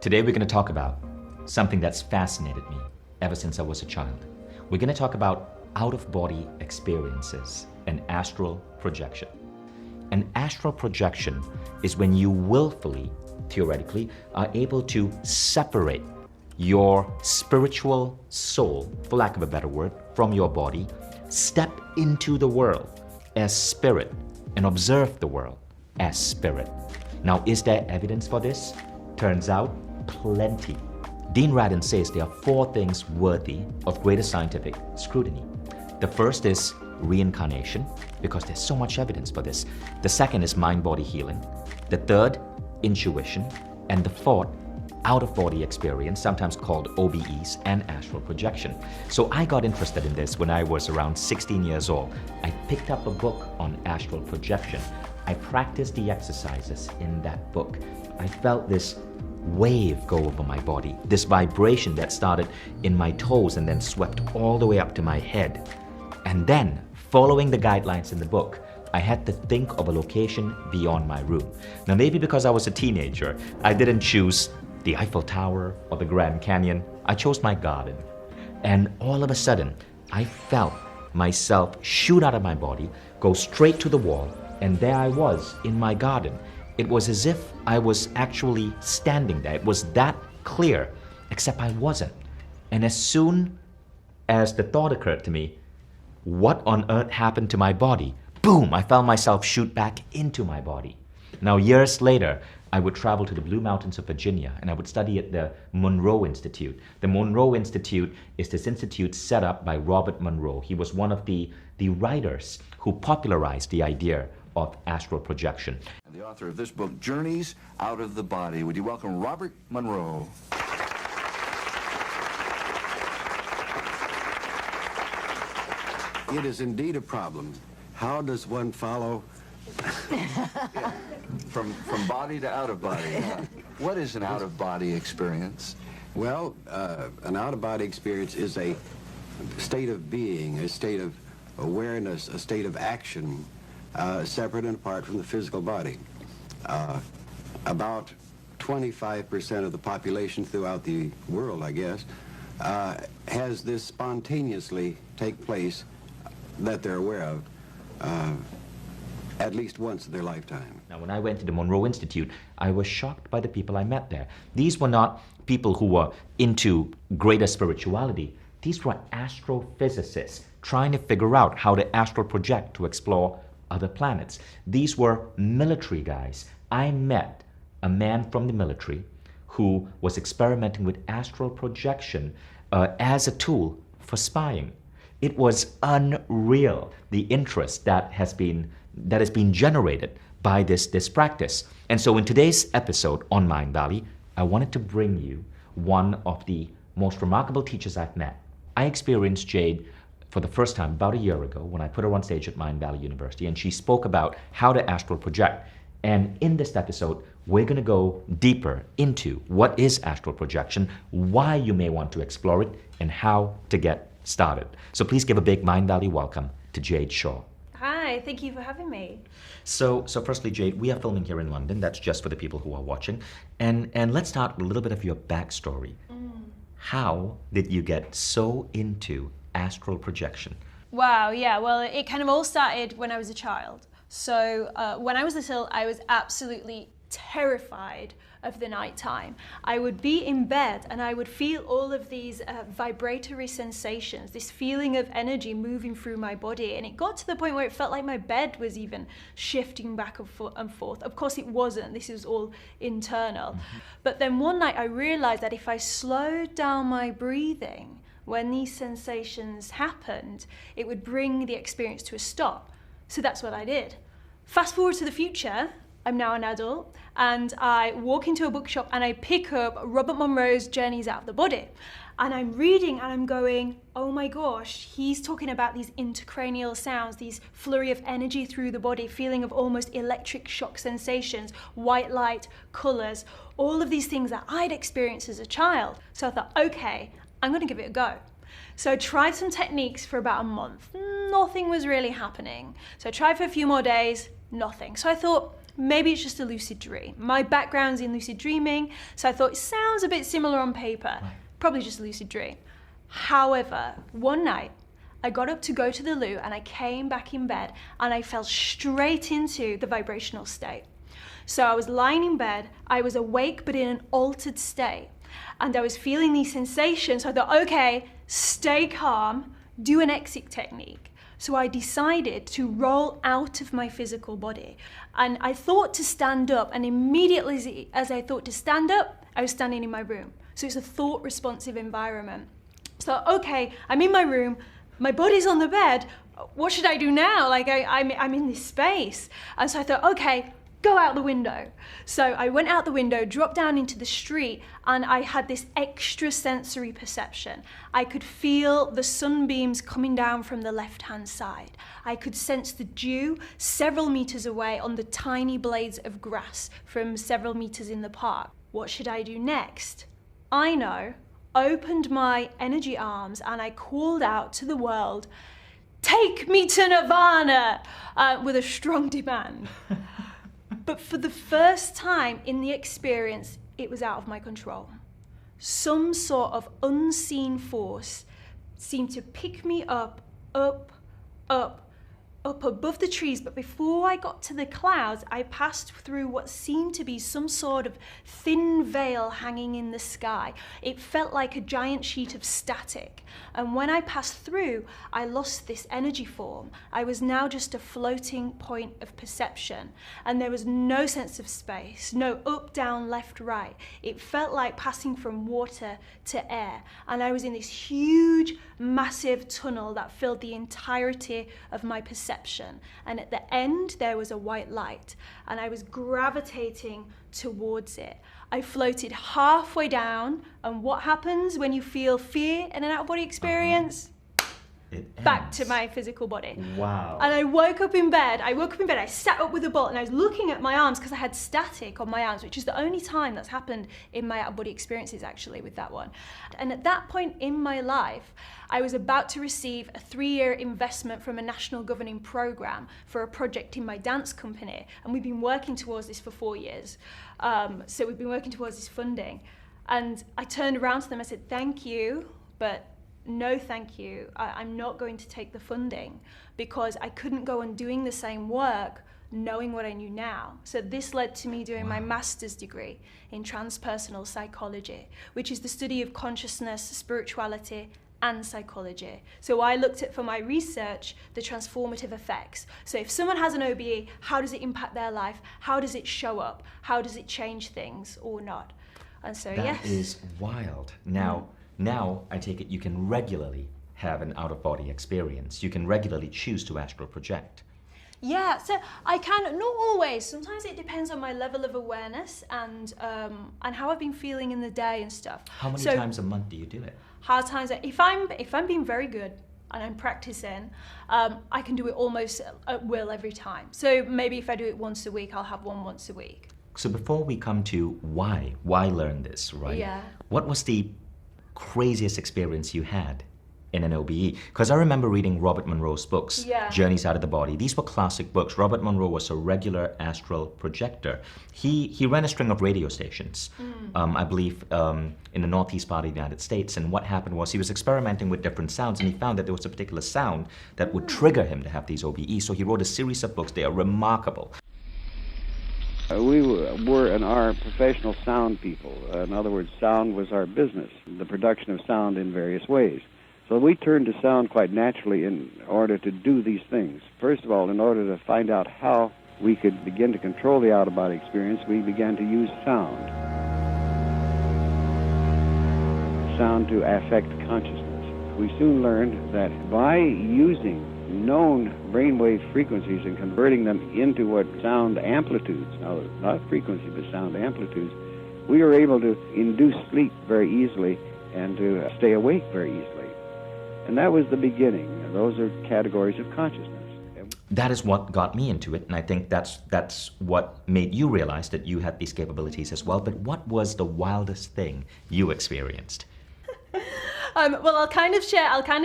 Today we're going to talk about something that's fascinated me ever since I was a child. We're going to talk about out-of-body experiences and astral projection. An astral projection is when you willfully, theoretically, are able to separate your spiritual soul, for lack of a better word, from your body, step into the world as spirit and observe the world as spirit. Now, is there evidence for this? Turns out, plenty. Dean Radin says there are 4 things worthy of greater scientific scrutiny. The first is reincarnation, because there's so much evidence for this. The second is mind-body healing. The third, intuition. And the fourth, out-of-body experience, sometimes called OBEs, and astral projection. So I got interested in this when I was around 16 years old. I picked up a book on astral projection. I practiced the exercises in that book. I felt this wave go over my body, this vibration that started in my toes and then swept all the way up to my head. And then, following the guidelines in the book, I had to think of a location beyond my room. Now, maybe because I was a teenager, I didn't choose the Eiffel Tower or the Grand Canyon. I chose my garden. And all of a sudden, I felt myself shoot out of my body, go straight to the wall, and there I was in my garden. It was as if I was actually standing there. It was that clear, except I wasn't. And as soon as the thought occurred to me, what on earth happened to my body? Boom, I felt myself shoot back into my body. Now, years later, I would travel to the Blue Mountains of Virginia and I would study at the Monroe Institute. The Monroe Institute is this institute set up by Robert Monroe. He was one of the writers who popularized the idea of astral projection. And the author of this book, Journeys Out of the Body. Would you welcome Robert Monroe? It is indeed a problem. How does one follow From body to out of body. What is an out of body experience? Well, an out-of-body experience is a state of being, a state of awareness, a state of action, separate and apart from the physical body. About 25% of the population throughout the world, I guess, has this spontaneously take place that they're aware of at least once in their lifetime. Now, when I went to the Monroe Institute, I was shocked by the people I met there. These were not people who were into greater spirituality. These were astrophysicists trying to figure out how to astral project to explore other planets. These were military guys. I met a man from the military who was experimenting with astral projection as a tool for spying. It was unreal, the interest that has been generated by this practice. And so in today's episode on Mind Valley, I wanted to bring you one of the most remarkable teachers I've met. I experienced Jade for the first time about a year ago when I put her on stage at Mind Valley University, and she spoke about how to astral project. And in this episode, we're going to go deeper into what is astral projection, why you may want to explore it, and how to get started. So please give a big Mind Valley welcome to Jade Shaw. Hi, thank you for having me. So firstly, Jade, we are filming here in London. That's just for the people who are watching. And let's start with a little bit of your backstory. How did you get so into astral projection? Wow, yeah, well, it kind of all started when I was a child. So when I was little, I was absolutely terrified of the night time. I would be in bed and I would feel all of these vibratory sensations, this feeling of energy moving through my body, and it got to the point where it felt like my bed was even shifting back and forth. Of course it wasn't, this is all internal. But then one night I realized that if I slowed down my breathing when these sensations happened, it would bring the experience to a stop. So that's what I did. Fast forward to the future, I'm now an adult, and I walk into a bookshop and I pick up Robert Monroe's Journeys Out of the Body. And I'm reading and I'm going, oh my gosh, he's talking about these intracranial sounds, these flurry of energy through the body, feeling of almost electric shock sensations, white light, colors, all of these things that I'd experienced as a child. So I thought, okay, I'm gonna give it a go. So I tried some techniques for about a month. Nothing was really happening. So I tried for a few more days, nothing. So I thought, maybe it's just a lucid dream. My background's in lucid dreaming, so I thought it sounds a bit similar on paper. Right. Probably just a lucid dream. However, one night, I got up to go to the loo and I came back in bed and I fell straight into the vibrational state. So I was lying in bed, I was awake but in an altered state, and I was feeling these sensations. So I thought, okay, stay calm, do an exit technique. So I decided to roll out of my physical body, and I thought to stand up, and immediately as I thought to stand up, I was standing in my room. So it's a thought responsive environment. So okay, I'm in my room, my body's on the bed, what should I do now? Like I'm in this space. And so I thought, okay, go out the window. So I went out the window, dropped down into the street, and I had this extra sensory perception. I could feel the sunbeams coming down from the left-hand side. I could sense the dew several meters away on the tiny blades of grass from several meters in the park. What should I do next? I know. Opened my energy arms and I called out to the world, take me to Nirvana, with a strong demand. But for the first time in the experience, it was out of my control. Some sort of unseen force seemed to pick me up above the trees, but before I got to the clouds, I passed through what seemed to be some sort of thin veil hanging in the sky. It felt like a giant sheet of static. And when I passed through, I lost this energy form. I was now just a floating point of perception, and there was no sense of space, no up, down, left, right. It felt like passing from water to air, and I was in this huge, massive tunnel that filled the entirety of my perception. And at the end, there was a white light, and I was gravitating towards it. I floated halfway down, and what happens when you feel fear in an out-of-body experience? Back to my physical body. Wow. And I woke up in bed, I sat up with a bolt, and I was looking at my arms because I had static on my arms, which is the only time that's happened in my out-of-body experiences actually with that one. And at that point in my life, I was about to receive a 3-year investment from a national governing program for a project in my dance company. And we've been working towards this for 4 years. So we've been working towards this funding. And I turned around to them, I said, thank you, but no thank you. I'm not going to take the funding because I couldn't go on doing the same work knowing what I knew now. So this led to me doing my master's degree in transpersonal psychology, which is the study of consciousness, spirituality, and psychology. So I looked at, for my research, the transformative effects. So if someone has an OBE, how does it impact their life? How does it show up? How does it change things or not? And so yes. That is wild. Now, I take it you can regularly have an out-of-body experience. You can regularly choose to astral project. Yeah, so I can, not always. Sometimes it depends on my level of awareness and how I've been feeling in the day and stuff. How many times a month do you do it? Hard times. If I'm being very good and I'm practicing, I can do it almost at will every time. So maybe if I do it once a week, I'll have one once a week. So before we come to why learn this, right? Yeah. What was the craziest experience you had in an OBE? Because I remember reading Robert Monroe's books, Yeah. Journeys Out of the Body. These were classic books. Robert Monroe was a regular astral projector. He ran a string of radio stations, I believe, in the northeast part of the United States. And what happened was he was experimenting with different sounds, and he found that there was a particular sound that would trigger him to have these OBEs. So he wrote a series of books. They are remarkable. We were and are professional sound people. In other words, sound was our business, the production of sound in various ways. So we turned to sound quite naturally in order to do these things. First of all, in order to find out how we could begin to control the out-of-body experience, we began to use sound. Sound to affect consciousness. We soon learned that by using known brainwave frequencies and converting them into what sound amplitudes, now not frequency but sound amplitudes, we were able to induce sleep very easily and to stay awake very easily. And that was the beginning. Those are categories of consciousness. That is what got me into it, and I think that's what made you realize that you had these capabilities as well. But what was the wildest thing you experienced? Well, I'll kind of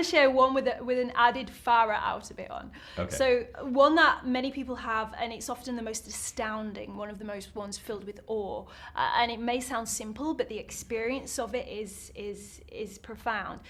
share one with an added fara out of it on. Okay. So one that many people have, and it's often the most astounding, one of the most ones filled with awe. And it may sound simple, but the experience of it is profound,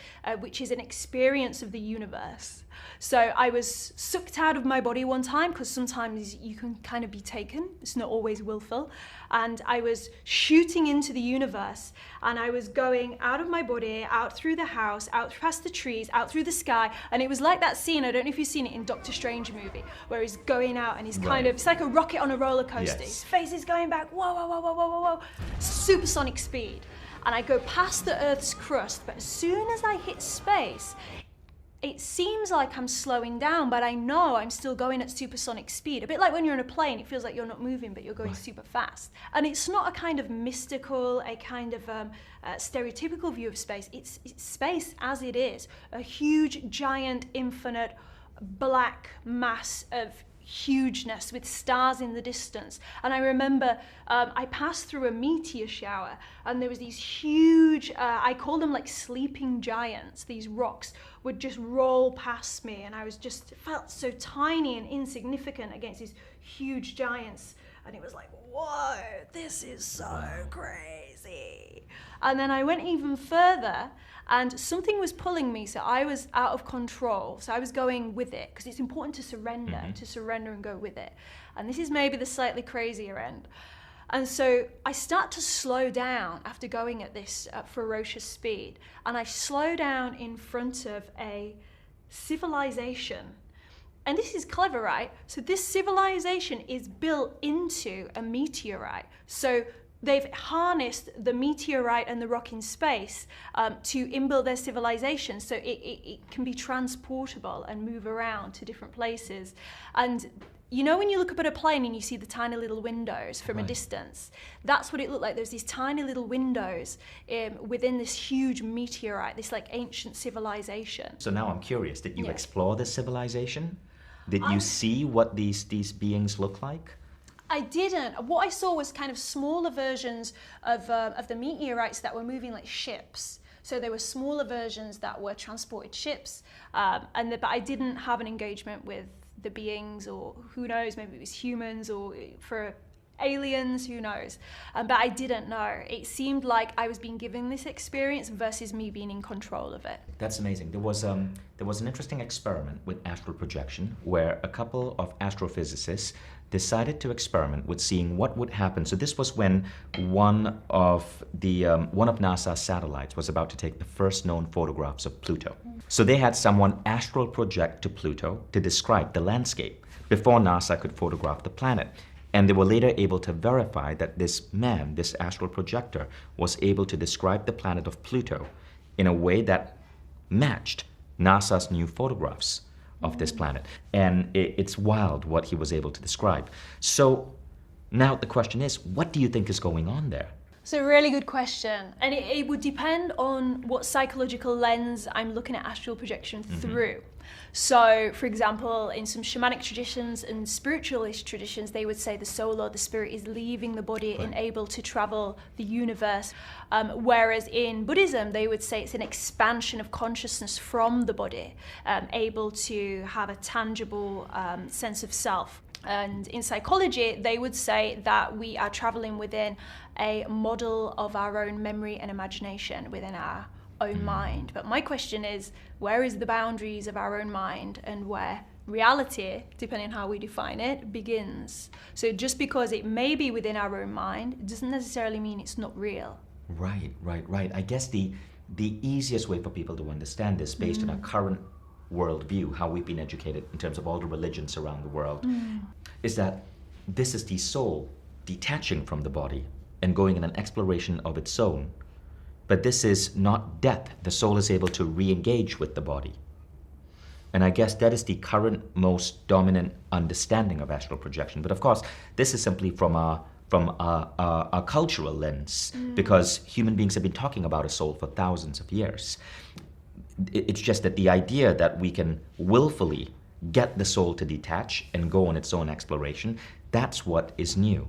which is an experience of the universe. So I was sucked out of my body one time, because sometimes you can kind of be taken. It's not always willful. And I was shooting into the universe, and I was going out of my body, out through the house, out past the trees, out through the sky. And it was like that scene, I don't know if you've seen it in Doctor Strange movie, where he's going out and he's kind of, it's like a rocket on a roller coaster. Yes. His face is going back, whoa, whoa, whoa, whoa, whoa, whoa, whoa. Supersonic speed. And I go past the Earth's crust, but as soon as I hit space, it seems like I'm slowing down, but I know I'm still going at supersonic speed. A bit like when you're in a plane, it feels like you're not moving, but you're going super fast. And it's not a kind of mystical, a kind of stereotypical view of space. It's space as it is, a huge, giant, infinite, black mass of hugeness with stars in the distance. And I remember I passed through a meteor shower, and there was these huge, I call them like sleeping giants. These rocks would just roll past me, and I was just felt so tiny and insignificant against these huge giants. And it was like, whoa, this is so crazy. And then I went even further, and something was pulling me, so I was out of control. So I was going with it, because it's important to surrender and go with it. And this is maybe the slightly crazier end. And so I start to slow down after going at this ferocious speed. And I slow down in front of a civilization. And this is clever, right? So this civilization is built into a meteorite. So they've harnessed the meteorite and the rock in space to inbuild their civilization, so it can be transportable and move around to different places. And you know when you look up at a plane and you see the tiny little windows from a distance? That's what it looked like. There's these tiny little windows within this huge meteorite, this like ancient civilization. So now I'm curious, did you explore this civilization? Did you see what these beings look like? I didn't. What I saw was kind of smaller versions of the meteorites that were moving like ships. So there were smaller versions that were transported ships, but I didn't have an engagement with the beings, or who knows, maybe it was humans, or for aliens, who knows. But I didn't know. It seemed like I was being given this experience versus me being in control of it. That's amazing. There was an interesting experiment with astral projection where a couple of astrophysicists decided to experiment with seeing what would happen. So this was when one of NASA's satellites was about to take the first known photographs of Pluto. So they had someone astral project to Pluto to describe the landscape before NASA could photograph the planet. And they were later able to verify that this man, this astral projector, was able to describe the planet of Pluto in a way that matched NASA's new photographs of this planet. And it's wild what he was able to describe. So now the question is, what do you think is going on there? So really good question. And it would depend on what psychological lens I'm looking at astral projection through. So, for example, in some shamanic traditions and spiritualist traditions, they would say the soul or the spirit is leaving the body and able to travel the universe. Whereas in Buddhism, they would say it's an expansion of consciousness from the body, able to have a tangible sense of self. And in psychology, they would say that we are traveling within a model of our own memory and imagination within our own mind. But my question is, where is the boundaries of our own mind and where reality, depending on how we define it, begins? So just because it may be within our own mind, it doesn't necessarily mean it's not real. Right. I guess the easiest way for people to understand this, based on our current worldview, how we've been educated in terms of all the religions around the world, is that this is the soul detaching from the body and going in an exploration of its own. But this is not death. The soul is able to re-engage with the body. And I guess that is the current most dominant understanding of astral projection. But of course, this is simply from a cultural lens, because human beings have been talking about a soul for thousands of years. It's just that the idea that we can willfully get the soul to detach and go on its own exploration, that's what is new.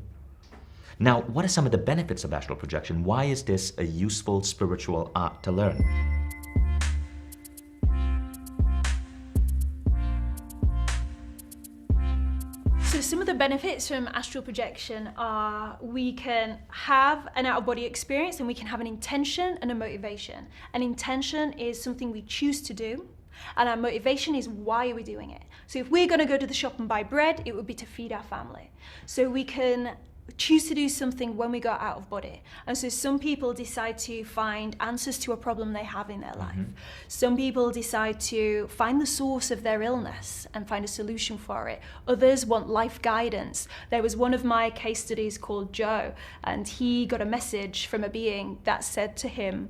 Now, what are some of the benefits of astral projection? Why is this a useful spiritual art to learn? benefits from astral projection are we can have an out-of-body experience and we can have an intention and a motivation. An intention is something we choose to do, and our motivation is why are we doing it. So if we're going to go to the shop and buy bread, it would be to feed our family. So we can choose to do something when we go out of body. And so some people decide to find answers to a problem they have in their life. Some people decide to find the source of their illness and find a solution for it. Others want life guidance. There was one of my case studies called Joe, and he got a message from a being that said to him,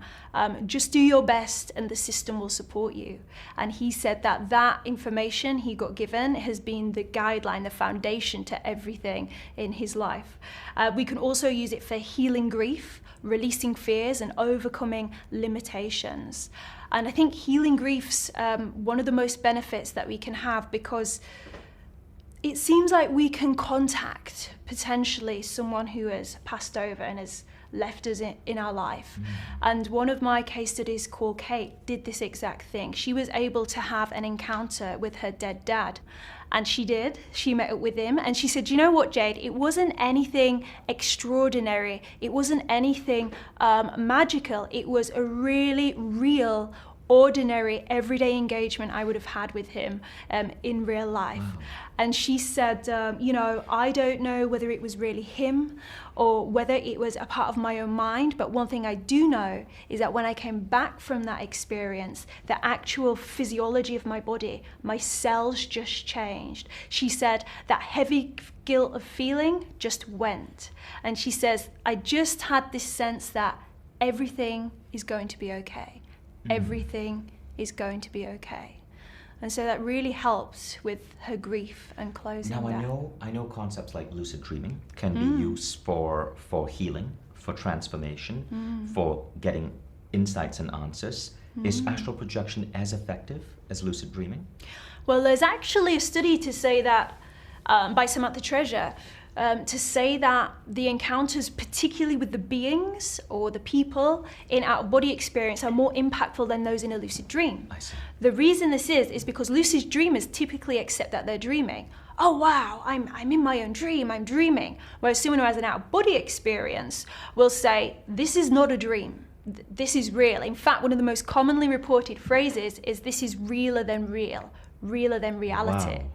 just do your best and the system will support you. And he said that that information he got given has been the guideline, the foundation to everything in his life. We can also use it for healing grief, releasing fears and overcoming limitations. And I think healing grief's one of the most benefits that we can have, because it seems like we can contact potentially someone who has passed over and has left us in our life. And one of my case studies called Kate did this exact thing. She was able to have an encounter with her dead dad. And she did. She met up with him and she said, you know what, Jade, it wasn't anything extraordinary. It wasn't anything magical. It was a really real, ordinary, everyday engagement I would have had with him in real life. Wow. And she said, you know, I don't know whether it was really him or whether it was a part of my own mind, but one thing I do know is that when I came back from that experience, the actual physiology of my body, my cells just changed. She said that heavy guilt of feeling just went. And she says, I just had this sense that everything is going to be okay. Everything is going to be okay. And so that really helps with her grief and closing. Now I know concepts like lucid dreaming can be used for healing, for transformation, for getting insights and answers. Is astral projection as effective as lucid dreaming? Well, there's actually a study to say that, by Samantha Treasure, to say that the encounters, particularly with the beings or the people in out-of-body experience, are more impactful than those in a lucid dream. I see. The reason this is because lucid dreamers typically accept that they're dreaming. Oh wow, I'm in my own dream, I'm dreaming. Whereas someone who has an out-of-body experience will say, this is not a dream. This is real. In fact, one of the most commonly reported phrases is, this is realer than real, realer than reality. Wow.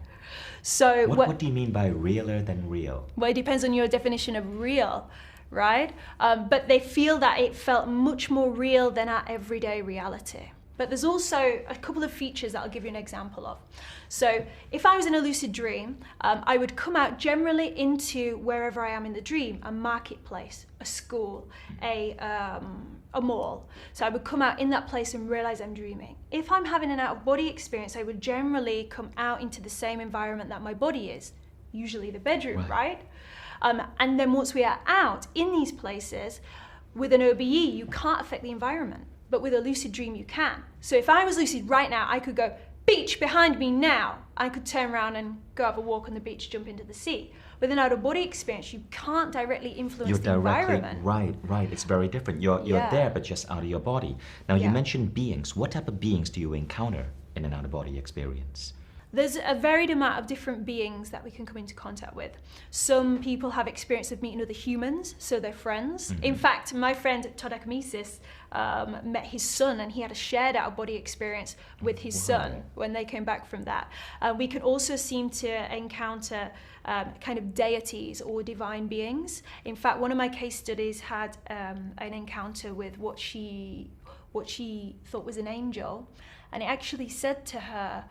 So what do you mean by realer than real? Well, it depends on your definition of real, right? But they feel that it felt much more real than our everyday reality. But there's also a couple of features that I'll give you an example of. So if I was in a lucid dream, I would come out generally into wherever I am in the dream, a marketplace, a school, a mall. So I would come out in that place and realize I'm dreaming. If I'm having an out-of-body experience, I would generally come out into the same environment that my body is, usually the bedroom, right? And then once we are out in these places, with an OBE, you can't affect the environment. But with a lucid dream, you can. So if I was lucid right now, I could go, beach behind me now. I could turn around and go have a walk on the beach, jump into the sea. With an out-of-body experience, you can't directly influence the environment. Right. It's very different. You're there, but just out of your body. Now, you mentioned beings. What type of beings do you encounter in an out-of-body experience? There's a varied amount of different beings that we can come into contact with. Some people have experience of meeting other humans, so they're friends. In fact, my friend Todd Akamesis met his son, and he had a shared out-of-body experience with his son when they came back from that. We can also seem to encounter kind of deities or divine beings. In fact, one of my case studies had an encounter with what she thought was an angel, and it actually said to her,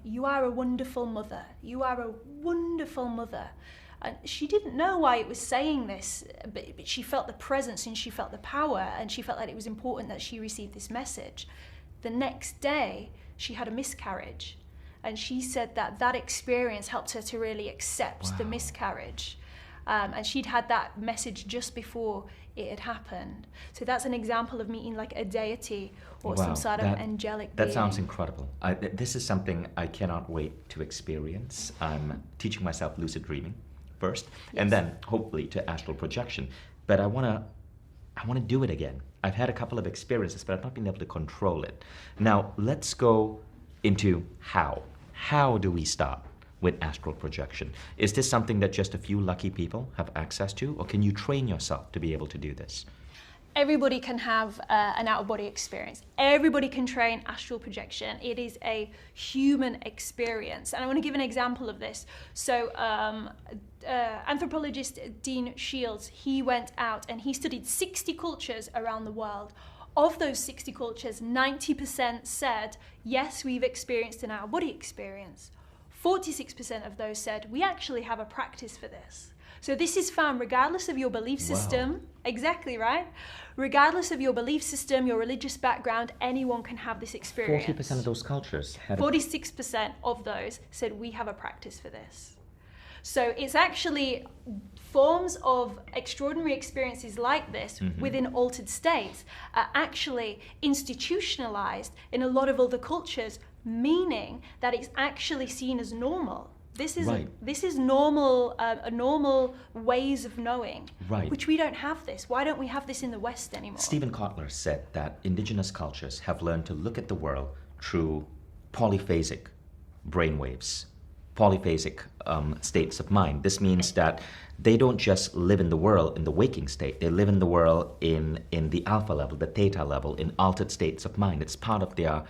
you are a wonderful mother. You are a wonderful mother. And she didn't know why it was saying this, but she felt the presence and she felt the power, and she felt that it was important that she received this message. The next day, she had a miscarriage. And she said that experience helped her to really accept the miscarriage. And she'd had that message just before it had happened. So that's an example of meeting like a deity or some sort of angelic being. That sounds incredible. This is something I cannot wait to experience. I'm teaching myself lucid dreaming first, and then hopefully to astral projection. But I want to do it again. I've had a couple of experiences, but I've not been able to control it. Now, let's go into how. How do we start? with astral projection? Is this something that just a few lucky people have access to, or can you train yourself to be able to do this? Everybody can have an out-of-body experience. Everybody can train astral projection. It is a human experience. And I want to give an example of this. So anthropologist Dean Shields, he went out and he studied 60 cultures around the world. Of those 60 cultures, 90% said, yes, we've experienced an out-of-body experience. 46% of those said, we actually have a practice for this. So this is found regardless of your belief system. Wow. Exactly, right? Regardless of your belief system, your religious background, anyone can have this experience. 40% of those cultures had 46% of those said, we have a practice for this. So it's actually forms of extraordinary experiences like this within altered states are actually institutionalized in a lot of other cultures, meaning that it's actually seen as normal. This is normal, normal ways of knowing, which we don't have this. Why don't we have this in the West anymore? Stephen Kotler said that indigenous cultures have learned to look at the world through polyphasic brainwaves, polyphasic states of mind. This means that they don't just live in the world in the waking state. They live in the world in the alpha level, the theta level, in altered states of mind. It's part of their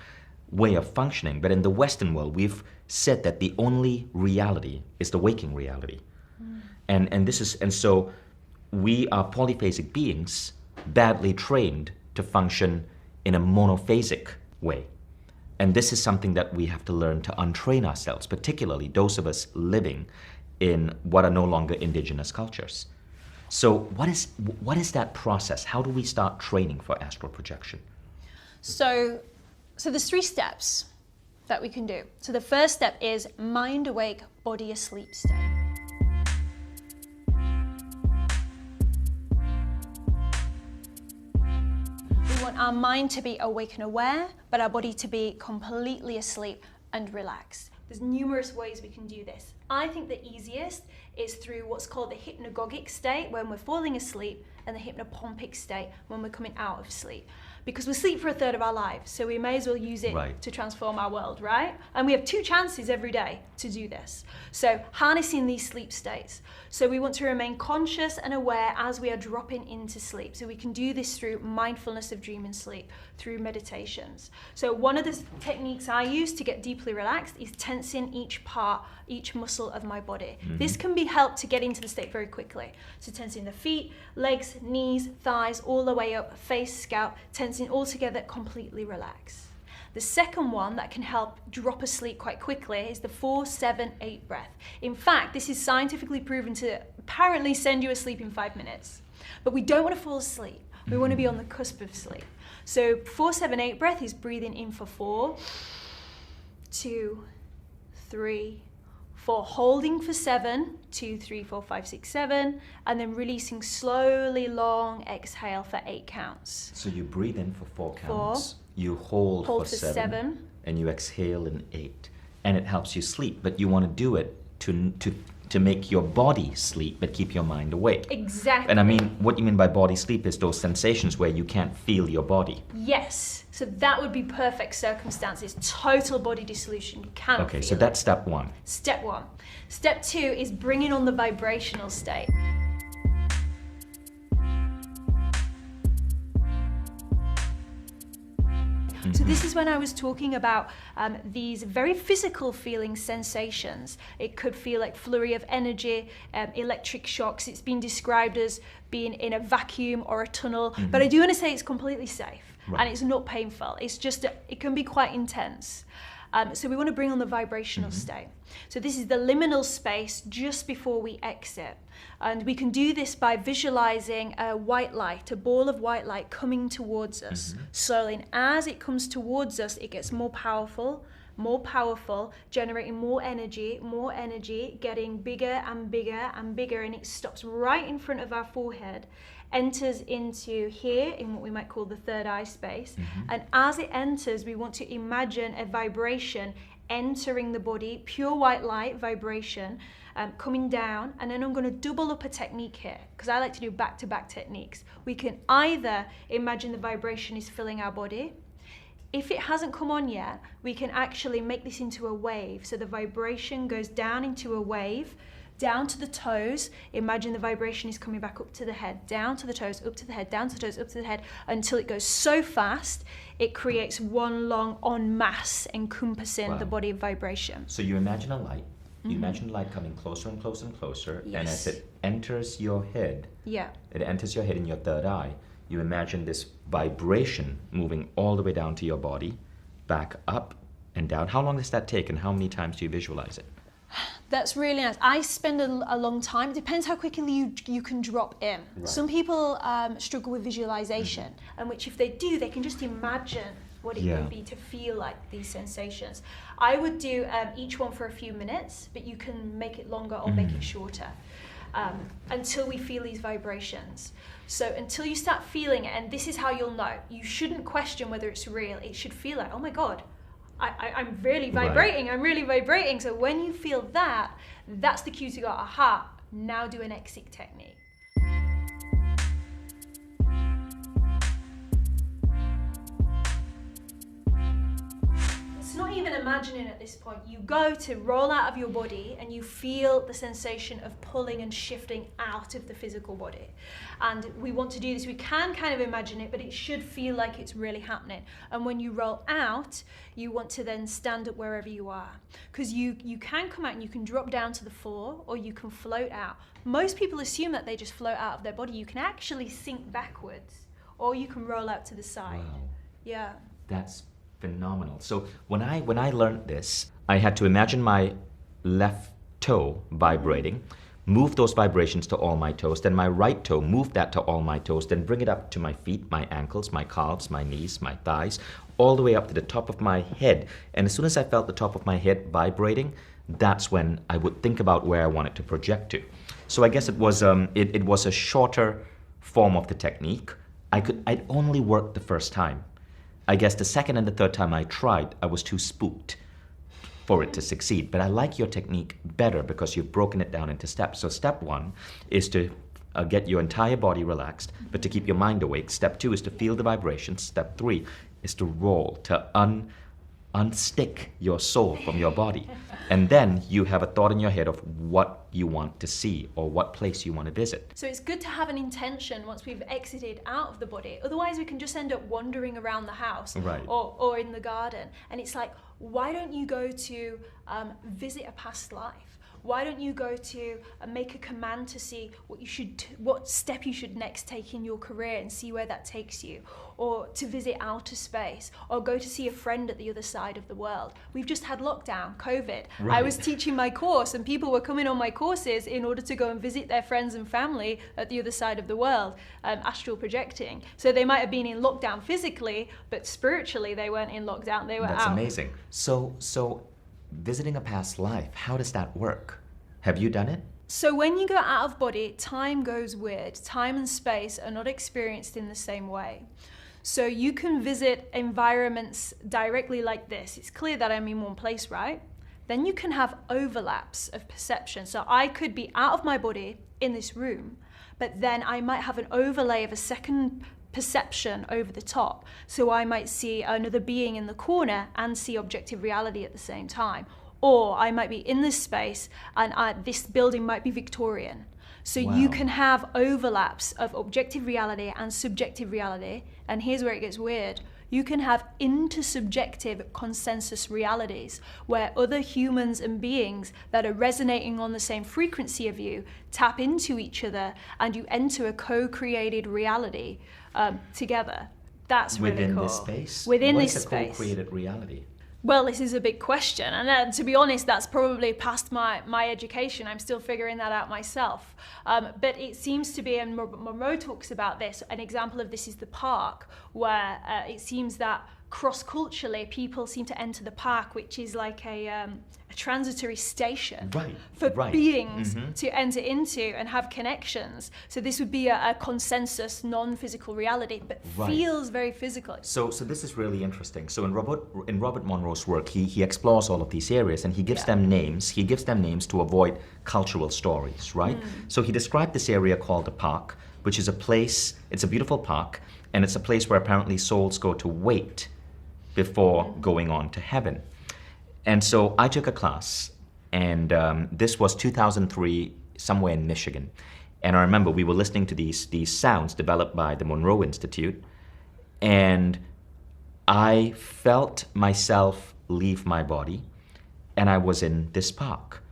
way of functioning. But in the Western world, we've said that the only reality is the waking reality. And so we are polyphasic beings badly trained to function in a monophasic way. And this is something that we have to learn to untrain ourselves, particularly those of us living in what are no longer indigenous cultures. So what is that process? How do we start training for astral projection? So there's 3 steps that we can do. So the first step is mind awake, body asleep state. We want our mind to be awake and aware, but our body to be completely asleep and relaxed. There's numerous ways we can do this. I think the easiest is through what's called the hypnagogic state when we're falling asleep, and the hypnopompic state when we're coming out of sleep. Because we sleep for a third of our lives, so we may as well use it to transform our world, right? And we have 2 chances every day to do this. So harnessing these sleep states. So we want to remain conscious and aware as we are dropping into sleep. So we can do this through mindfulness of dream and sleep, through meditations. So one of the techniques I use to get deeply relaxed is tensing each part, each muscle of my body. This can be helped to get into the state very quickly. So tensing the feet, legs, knees, thighs, all the way up, face, scalp, tensing all together, completely relax. The second one that can help drop asleep quite quickly is the 4-7-8 breath. In fact, this is scientifically proven to apparently send you asleep in 5 minutes. But we don't want to fall asleep. We want to be on the cusp of sleep. So 4-7-8 breath is breathing in for 4, 2, 3, 4, holding for 7, 2, 3, 4, 5, 6, 7, and then releasing slowly, long exhale for 8 counts. So you breathe in for 4 counts, you hold for 7, and you exhale in 8, and it helps you sleep. But you want to do it to make your body sleep, but keep your mind awake. Exactly. And I mean, what you mean by body sleep is those sensations where you can't feel your body. Yes. So that would be perfect circumstances. Total body dissolution. You can't Okay, feel so that's step 1. Step 1. Step 2 is bringing on the vibrational state. So this is when I was talking about these very physical feeling sensations. It could feel like flurry of energy, electric shocks. It's been described as being in a vacuum or a tunnel, but I do want to say it's completely safe and it's not painful. It's just, it can be quite intense. So we want to bring on the vibrational state. So this is the liminal space just before we exit. And we can do this by visualizing a white light, a ball of white light coming towards us slowly. And as it comes towards us, it gets more powerful, generating more energy, getting bigger and bigger and bigger. And it stops right in front of our forehead, enters into here in what we might call the third eye space. And as it enters, we want to imagine a vibration entering the body, pure white light vibration, coming down. And then I'm going to double up a technique here, because I like to do back-to-back techniques. We can either imagine the vibration is filling our body, If it hasn't come on yet, we can actually make this into a wave. So the vibration goes down into a wave, down to the toes. Imagine the vibration is coming back up to the head, down to the toes, up to the head, down to the toes, up to the head, until it goes so fast, it creates one long en masse encompassing the body of vibration. So you imagine a light. You imagine the light coming closer and closer and closer, and as it enters your head, it enters your head in your third eye, you imagine this vibration moving all the way down to your body, back up and down. How long does that take, and how many times do you visualize it? That's really nice. I spend a long time. It depends how quickly you can drop in. Right. Some people struggle with visualization, and which if they do, they can just imagine what it would be to feel like these sensations. I would do each one for a few minutes, but you can make it longer or make it shorter until we feel these vibrations. So until you start feeling it, and this is how you'll know, you shouldn't question whether it's real. It should feel like, oh my God, I'm really vibrating, I'm really vibrating. So when you feel that, that's the cue to go, aha, now do an exit technique. It's not even imagining at this point. You go to roll out of your body and you feel the sensation of pulling and shifting out of the physical body. And we want to do this. We can kind of imagine it, but it should feel like it's really happening. And when you roll out, you want to then stand up wherever you are. Because you can come out and you can drop down to the floor, or you can float out. Most people assume that they just float out of their body. You can actually sink backwards, or you can roll out to the side. Wow. Yeah. That's phenomenal. So when I learned this, I had to imagine my left toe vibrating, move those vibrations to all my toes, then my right toe, move that to all my toes, then bring it up to my feet, my ankles, my calves, my knees, my thighs, all the way up to the top of my head. And as soon as I felt the top of my head vibrating, that's when I would think about where I wanted to project to. So I guess it was it was a shorter form of the technique. I'd only worked the first time. I guess the second and the third time I tried, I was too spooked for it to succeed. But I like your technique better because you've broken it down into steps. So step one is to get your entire body relaxed, but to keep your mind awake. Step two is to feel the vibrations. Step three is to roll, to unstick your soul from your body. And then you have a thought in your head of what you want to see or what place you want to visit. So it's good to have an intention once we've exited out of the body. Otherwise we can just end up wandering around the house or in the garden. And it's like, why don't you go to visit a past life? Why don't you go to make a command to see what step you should next take in your career and see where that takes you, or to visit outer space, or go to see a friend at the other side of the world. We've just had lockdown, COVID. Right. I was teaching my course and people were coming on my courses in order to go and visit their friends and family at the other side of the world, astral projecting. So they might have been in lockdown physically, but spiritually they weren't in lockdown, they were out. That's amazing. So visiting a past life, how does that work? Have you done it? So when you go out of body, time goes weird. Time and space are not experienced in the same way. So you can visit environments directly like this. It's clear that I'm in one place, right? Then you can have overlaps of perception. So I could be out of my body in this room, but then I might have an overlay of a second perception over the top. So I might see another being in the corner and see objective reality at the same time. Or I might be in this space and this building might be Victorian. So you can have overlaps of objective reality and subjective reality. And here's where it gets weird. You can have intersubjective consensus realities where other humans and beings that are resonating on the same frequency of you tap into each other and you enter a co-created reality together. That's really cool. Within this space? Within what this is a space. co-created reality? Well, this is a big question, and to be honest, that's probably past my education. I'm still figuring that out myself. But it seems to be, and Monroe talks about this, an example of this is the park, where it seems that cross-culturally people seem to enter the park, which is like a transitory station for beings to enter into and have connections. So this would be a consensus, non-physical reality, but feels very physical. So this is really interesting. So in Robert Monroe's work, he explores all of these areas and he gives them names. He gives them names to avoid cultural stories, right? So he described this area called the park, which is a place, it's a beautiful park, and it's a place where apparently souls go to wait before going on to heaven. And so I took a class, and this was 2003, somewhere in Michigan. And I remember we were listening to these sounds developed by the Monroe Institute, and I felt myself leave my body, and I was in this park.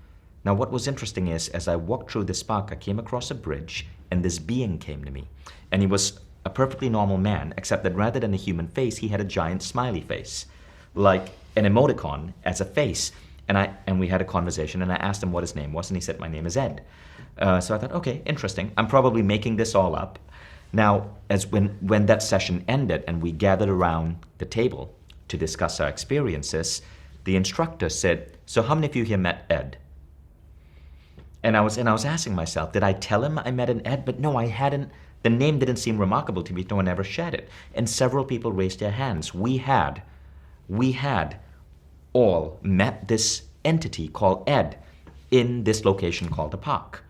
Now, what was interesting is, as I walked through this park, I came across a bridge, and this being came to me. And he was a perfectly normal man, except that rather than a human face, he had a giant smiley face, like an emoticon as a face. And we had a conversation, and I asked him what his name was, and he said, "My name is Ed." So I thought, okay, interesting. I'm probably making this all up. Now, when that session ended and we gathered around the table to discuss our experiences, the instructor said, "So how many of you here met Ed?" And I was asking myself, did I tell him I met an Ed? But no, I hadn't. The name didn't seem remarkable to me. No one ever shared it. And several people raised their hands. We had all met this entity called Ed in this location called the park.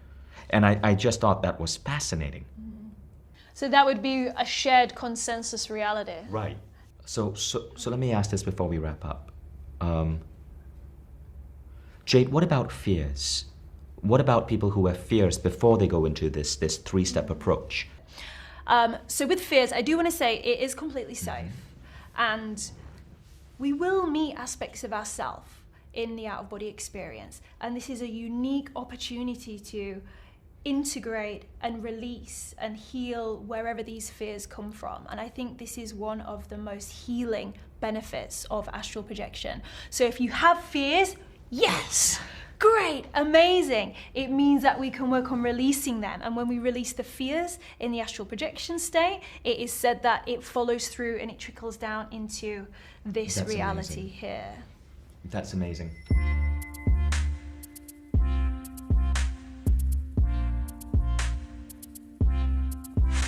And I just thought that was fascinating. So that would be a shared consensus reality. Right. So let me ask this before we wrap up. Jade, what about fears? What about people who have fears before they go into this three-step approach? So with fears, I do want to say it is completely safe. And we will meet aspects of ourselves in the out-of-body experience. And this is a unique opportunity to integrate and release and heal wherever these fears come from. And I think this is one of the most healing benefits of astral projection. So if you have fears, yes! Great, amazing. It means that we can work on releasing them. And when we release the fears in the astral projection state, it is said that it follows through and it trickles down into this That's reality amazing. here. That's amazing.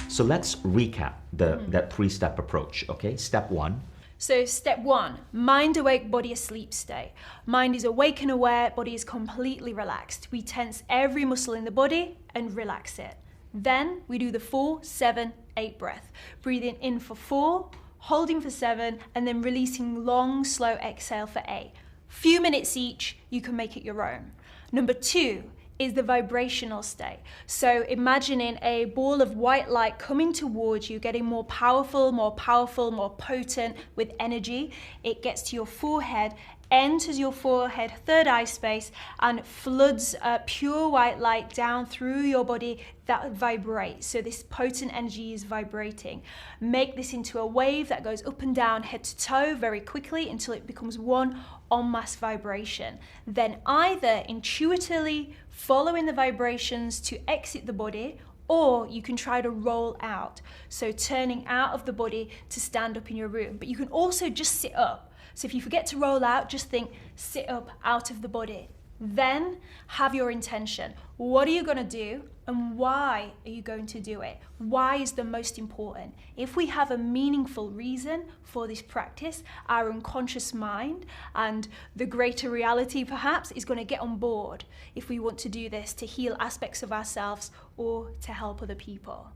So let's recap that three-step approach, okay? Step 1. So step 1, mind awake, body asleep state. Mind is awake and aware, body is completely relaxed. We tense every muscle in the body and relax it. Then we do the 4, 7, 8 breath. Breathing in for 4, holding for 7, and then releasing long, slow exhale for 8. Few minutes each, you can make it your own. Number 2 is the vibrational state. So imagining a ball of white light coming towards you, getting more powerful, more potent with energy. It gets to your forehead, enters your forehead, third eye space, and floods pure white light down through your body that vibrates. So this potent energy is vibrating. Make this into a wave that goes up and down, head to toe very quickly until it becomes one en masse vibration. Then either intuitively following the vibrations to exit the body, or you can try to roll out. So turning out of the body to stand up in your room. But you can also just sit up. So if you forget to roll out, just think, sit up out of the body. Then have your intention. What are you going to do and why are you going to do it? Why is the most important? If we have a meaningful reason for this practice, our unconscious mind and the greater reality perhaps is going to get on board if we want to do this to heal aspects of ourselves or to help other people.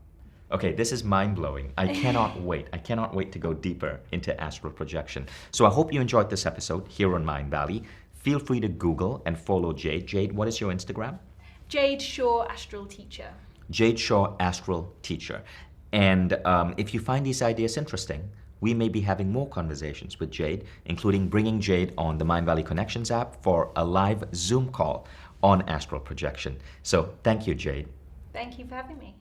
Okay, this is mind-blowing. I cannot wait. I cannot wait to go deeper into astral projection. So I hope you enjoyed this episode here on Mind Valley. Feel free to Google and follow Jade. Jade, what is your Instagram? Jade Shaw, Astral Teacher. Jade Shaw, Astral Teacher. And if you find these ideas interesting, we may be having more conversations with Jade, including bringing Jade on the Mind Valley Connections app for a live Zoom call on astral projection. So thank you, Jade. Thank you for having me.